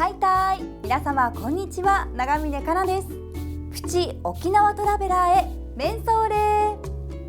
ハイタイ、皆様こんにちは、長峰かなです。プチ沖縄トラベラーへメンソーレ。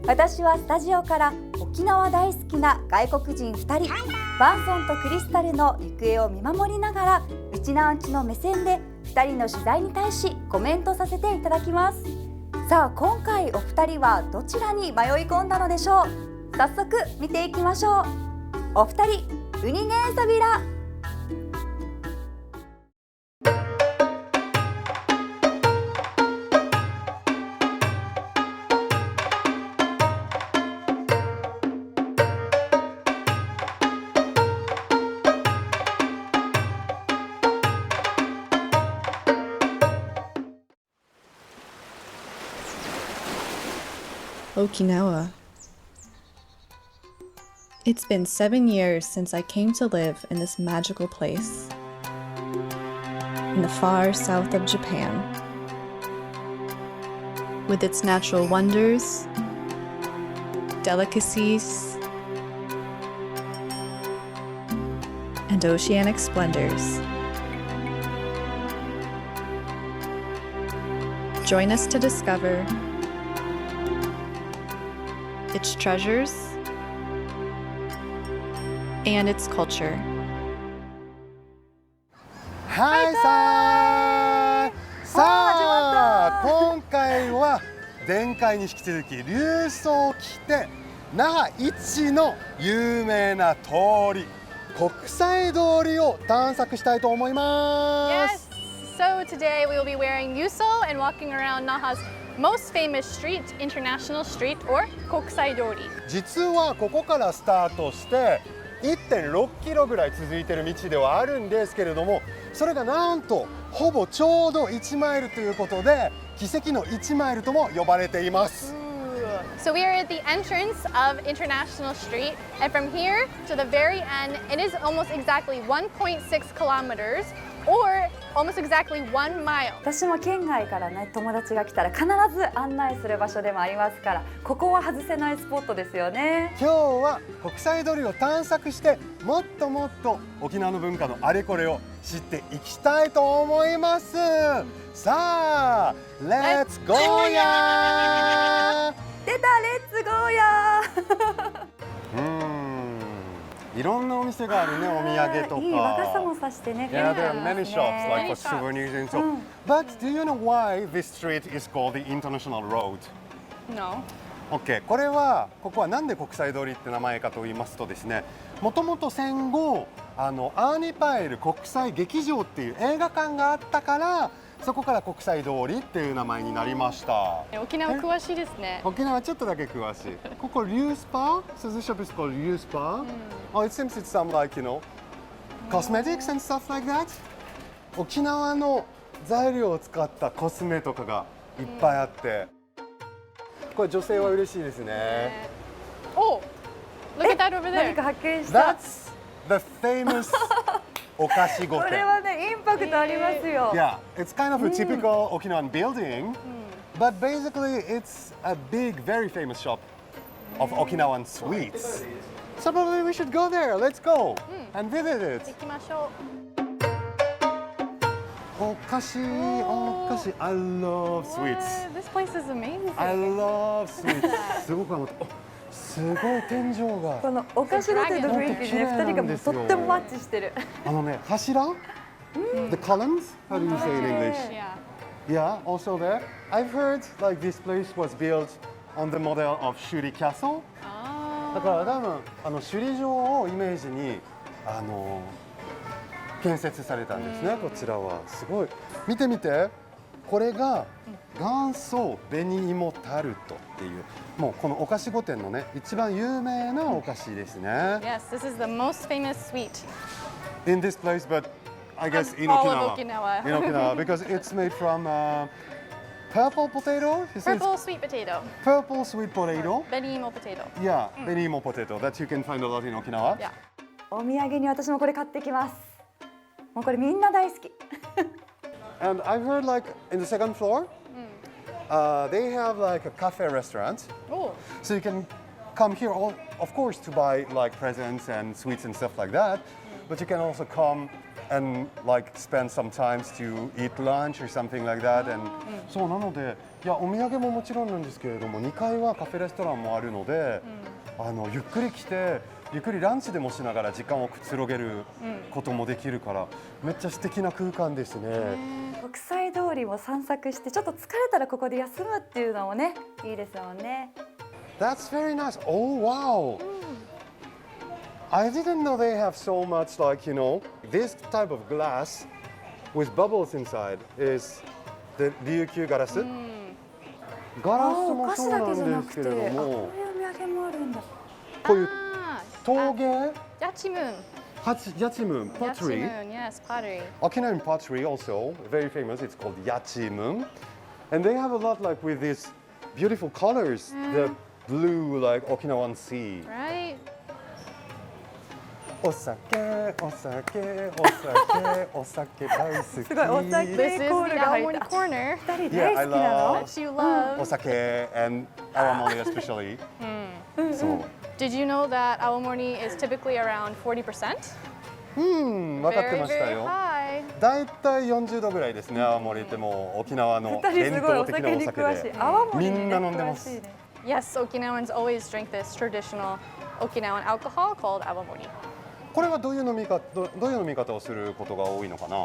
私はスタジオから沖縄大好きな外国人2人、バンソンとクリスタルの行方を見守りながら、うちなーんちの目線で2人の取材に対しコメントさせていただきます。さあ、今回お二人はどちらに迷い込んだのでしょう。早速見ていきましょう。お二人、ウニゲンサビラ。Okinawa. It's been 7 years since I came to live in this magical place in the far south of Japan. With its natural wonders, delicacies, and oceanic splendors. Join us to discover its treasures and its culture. はいさあ今回は前回に引き続き琉装来て那覇一の有名な通り国際通りを探索したいと思います。 Yes, so today we will be wearing Yuso and walking around Naha's most famous street, International Street or Kokusai Dori. 実はここからスタートして 1.6 キロぐらい続いている道ではあるんですけれども、それがなんとほぼちょうど1マイルということで奇跡の1マイルとも呼ばれています。 So we are at the entrance of International Street, and from here to the very end, it is almost exactly 1.6 kilometers or almost exactly 1 mile. 私も県外からね、友達が来たら必ず案内する場所でもありますから、ここは外せないスポットですよね。今日は国際通りを探索してもっともっと沖縄の文化のあれこれを知っていきたいと思います。さあ、レッツゴーやー。出た、レッツゴーやいろんなお店があるね、お土産とか。いい若さもさしてね。 Yeah, there are many shops like for souvenirs and so. But do you know why this street is called the International Road? No. OK、こはなんで国際通りって名前かと言いますとですね、もともと戦後アーニパエル国際劇場っていう映画館があったから、そこから国際通りっていう名前になりました。沖縄詳しいですね。沖縄ちょっとだけ詳しい。ここリュースパー、so this shop is called リュースパー。Oh, it seems it's some like cosmetics and stuff like that. 沖縄の材料を使ったコスメとかがいっぱいあって、これ女性は嬉しいですね。Oh, look at that over there. 何か発見した。 That's the famous お菓子御これ殿。はね、インパクトありますよ。 Yeah, it's kind of a typical Okinawan building, but basically it's a big, very famous shop of Okinawan sweets. So probably we should go there. Let's go and visit it. 行きましょお菓子。I love う。 sweets. This place is amazing. I love sweets. すごくすごい天井が。このお菓子御殿の雰囲気にね、2人がもうとってもマッチしてる。柱 The columns? How do you say in English? Yeah. Yeah, also there. I've heard like this place was built on the model of Shuri Castle. だから多分首里城をイメージに建設されたんですね。こちらはすごい。見てみて。これが元祖紅芋タルトっていうもうこのお菓子御殿のね一番有名なお菓子ですね。 Yes, this is the most famous sweet. In this place, but I guess in all of Okinawa. Okinawa. In Okinawa because it's made from purple potato. You say it's Purple sweet potato. purple sweet potato. Benimo potato. Yeah, benimo potato that you can find a lot in Okinawa. Yeah. お土産に私もこれ買ってきます。もうこれみんな大好き。 And I've heard like in the second floor, they have like a cafe restaurant. Oh, So you can come here, of course, to buy like presents and sweets and stuff like that. But you can also come and like spend some time to eat lunch or something like that. And そうなので、いやお土産ももちろんなんですけれども、2階はカフェレストランもあるので、ゆっくり来てゆっくりランチでもしながら時間をくつろげることもできるから、めっちゃ素敵な空間ですね。国際通りも散策して、ちょっと疲れたらここで休むっていうのもね、いいですもんね。That's very nice. Oh wow. I didn't know they have so much like, this type of glass with bubbles inside is the 琉球ガラス。ガラスおもそう菓子だけじゃななんくて、ですけれども、こういうお土産もあるんだ。こういう陶芸、Yachimun. Yachimun pottery. Yachimun, yes, pottery. Okinawan pottery also very famous. It's called Yachimun, and they have a lot like with these beautiful colors, the blue like Okinawan sea. Right? お酒、お酒、お酒、お酒大好き。すごいお酒 This is the Cool guy. Awamori corner 二人 Yeah, 大 I 好きなの love that you love. お酒 and awamori especially. そう。 Did you know that Awamori is typically around 40%? 分かって Very, ました very よ。 high. だいたい40度ぐらいですね、青森ってもう沖縄の二人伝すごいお統的な酒お酒に詳しい。で。泡盛にねみんな飲んでます詳しいね。 Yes, Okinawans always drink this traditional Okinawan alcohol called Awamori. これはどういう飲み方をすることが多いのかな。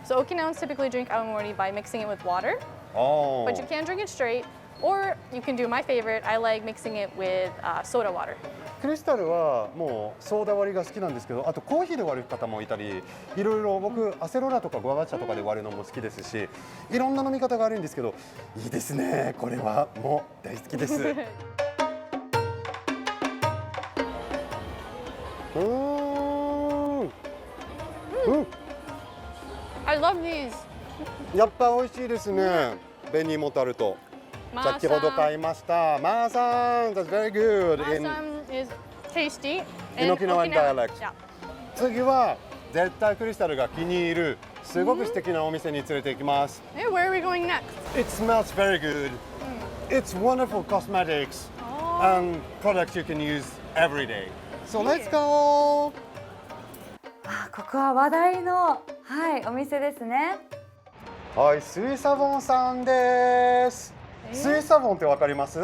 So Okinawans typically drink Awamori by mixing it with water, あ but you can drink it straight, or you can do my favorite. I like mixing it with soda water. クリスタルはもうソーダ割りが好きなんですけど、あとコーヒーで割る方もいたり、いろいろ僕アセロラとかグアバ茶とかで割るのも好きですし、いろんな飲み方があるんですけど、いいですね。これはもう大好きです。I love these. やっぱ美味しいですね。紅芋タルト。先ほど買いました。マーさん、that's very good. Masam is tasty. in Okinawan dialect. Yeah. 次は絶対クリスタルが気に入るすごく素敵なお店に連れて行きます。Hey, where are we going next? It smells very good. It's wonderful cosmetics and products you can use every day. So let's go. あ、ここは話題のお店ですね。はい、スイサボンさんです。スイサボンってわかります？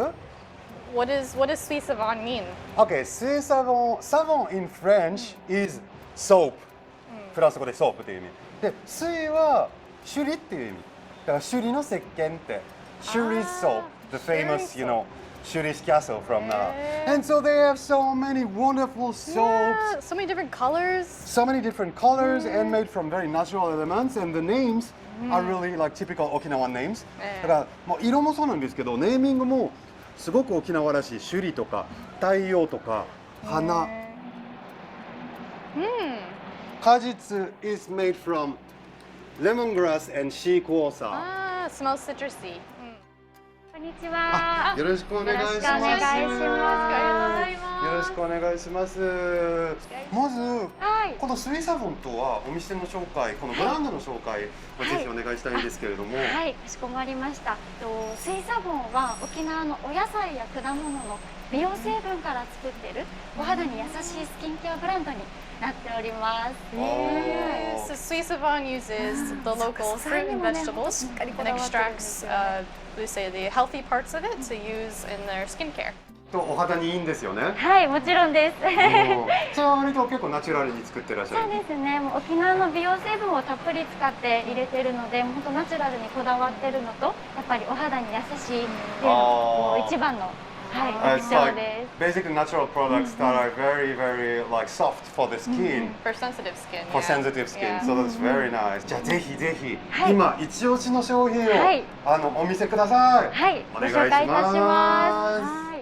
What does Sui Savon mean? Okay, スイサボン、サボン in French is soap. フランス語でソープという意味。で、スイはシュリっていう意味。だからシュリの石鹸って、Shuri's soap, the famous, Shuri's castle from now. And so they have so many wonderful soaps. Yeah, so many different colors. So many different colors and made from very natural elements, and the names are really like typical Okinawan names. だからもう色もそうなんですけど、ネーミングもすごく沖縄らしい。首里とか太陽とか花。果実 is made from lemongrass and sea kuosa. Ah, smells citrusy. こんにちは。よろしくお願いします。よろしくお願いしますよろしくお願いします。まず、はいこのスイサボンとはお店の紹介、このブランドの紹介をぜひお願いしたいんですけれども。はい、かしこまりました。水サボンは沖縄のお野菜や果物の美容成分から作っているお肌に優しいスキンケアブランドになっております。 So Sui Savon uses the local fruit and vegetables and extracts, we say, the healthy parts of it to use in their skincare. とお肌にいいんですよね。はい、もちろんです。それは割と結構ナチュラルに作ってらっしゃる。そうですね。もう沖縄の美容成分をたっぷり使って入れてるので、本当ナチュラルにこだわってるのと、やっぱりお肌に優しいっていうのが一番の特 It's 徴 like で basically natural products that are very, very like soft for the skin, For sensitive skin. for yeah. sensitive skin. Yeah. So that's very nice. じゃあぜひぜひ、はい今一押しの商品を、はいお見せください。す。はい、おご願いします紹介いたします。はい。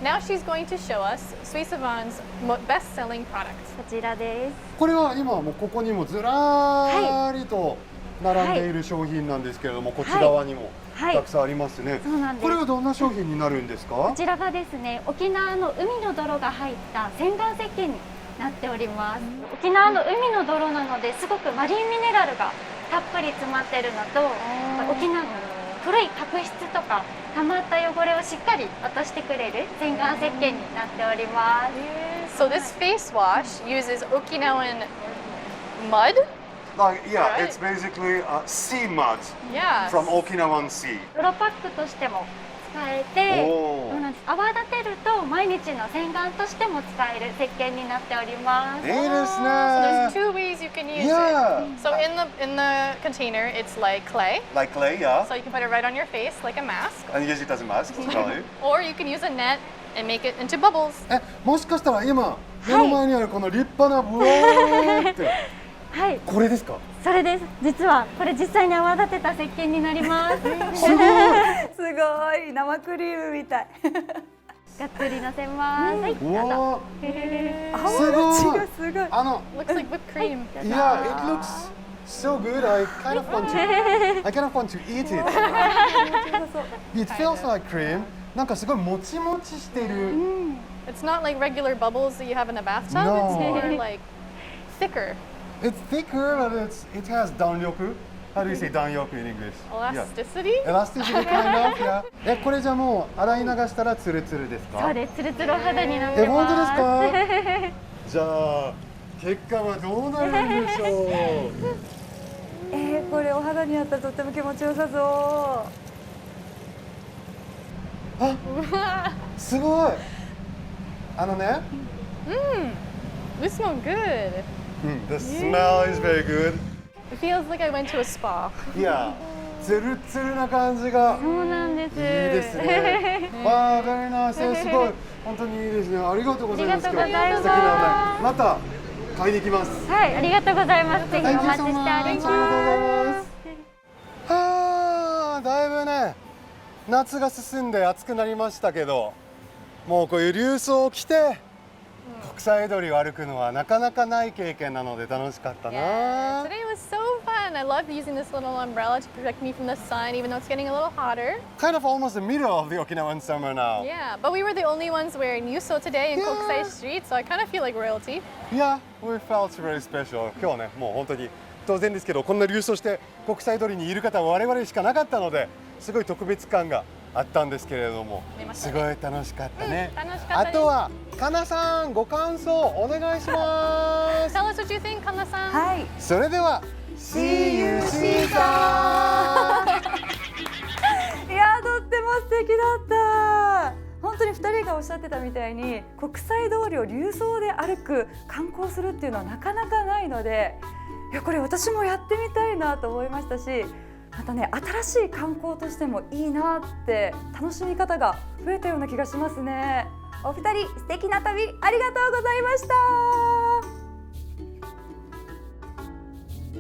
Now she's going to show us Sui Savon's best-selling products. こちらです。これは今もうここにもずらーりと並んでいる商品なんですけれども、こっち側にもはいたくさんありますね。そうなんですこれはどんな商品になるんですかこ？ちらがですね、沖縄の海の泥が入った洗顔石鹸になっております。沖縄の海の泥なので、すごくマリンミネラルがたっぷり詰まってるのと、沖縄古い角質とか溜まった汚れをしっかり落としてくれる洗顔石鹸になっております。 So this face wash uses Okinawan mud. Like, yeah, Right. it's basically sea mud Yeah. from Okinawan Sea. プロパックとしても使えて、おーそうなんです。泡立てると毎日の洗顔としても使える石鹸になっております。いいですね。 So there's two ways you can use Yeah. it. So in the container, it's like clay. Like clay, yeah. So you can put it right on your face like a mask, And use it as a mask to tell you. or you can use a net and make it into bubbles. もしかしたら今目の前にあるこの立派なブワーってはい、これですか？それです。実はこれ実際に泡立てた石鹸になります。すごい。すごい生クリームみたい。がっつりのせます。はい、うわ泡すごい立ちがすごい。 Looks like whipped cream. Yeah, it looks so good. I kind of want to eat it. It feels like cream. なんかすごいもちもちしてる。It's not like regular bubbles that you have in a bathtub. No. It's more like thicker. It's thicker, but it has 弾力. How do you say 弾力 in English? Elasticity? Elasticity kind of, yeah. これじゃもう洗い流したらツルツルですか？そうです。ツルツルお肌になってます。本当ですか？じゃあ結果はどうなるんでしょう？これお肌にあったらとっても気持ちよさそう。すごい。ね。They smell good. The smell is very good. It feels like I went to a spa. いや、ツルツルな感じがそうなんです。いいですね。わあ、very nice。すごい。本当にいいですね。ありがとうございます。ありがとうございます素敵なまた買いに行きます。はい、ありがとうございます。ぜひお Thank you 待ち so して much. おりありがとうございまます。はあ、だいぶね、夏が進んで暑くなりましたけど、もうこういう流装を着て国際通りを歩くのはなかなかない経験なので楽しかったな。 Today was so fun. I loved using this little umbrella to protect me from the sun, even though it's getting a little hotter. Kind of almost the middle of the Okinawan summer now. Yeah, but we were the only ones wearing Yuso today in Yeah. Kokusai Street, so I kind of feel like royalty. Yeah, we felt very special. 今日はね、もう本当に当然ですけど、こんな流装して国際通りにいる方は我々しかなかったので、すごい特別感があったんですけれども、すごい楽しかったね。楽しかったです。あとはかなさん、ご感想お願いします。 Tell us what you think, Kanna-san. はい。それでは See you, Caesar! いやとっても素敵だった。本当に2人がおっしゃってたみたいに国際通りを流装で歩く観光するっていうのはなかなかないので、いやこれ私もやってみたいなと思いましたし、またね新しい観光としてもいいなって楽しみ方が増えたような気がしますね。お二人素敵な旅ありがとうございました。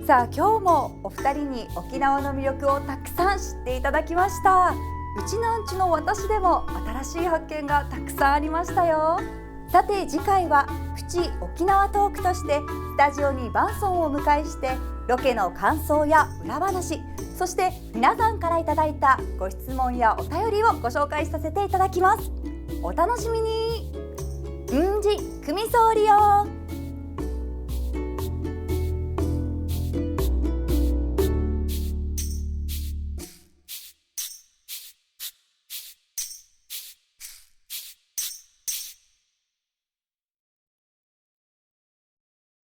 さあ今日もお二人に沖縄の魅力をたくさん知っていただきました。うちなんちの私でも新しい発見がたくさんありましたよ。さて次回はプチ沖縄トークとしてスタジオにバンソンをお迎えしてロケの感想や裏話、そして皆さんからいただいたご質問やお便りをご紹介させていただきます。お楽しみに。うんじくみそうりよ。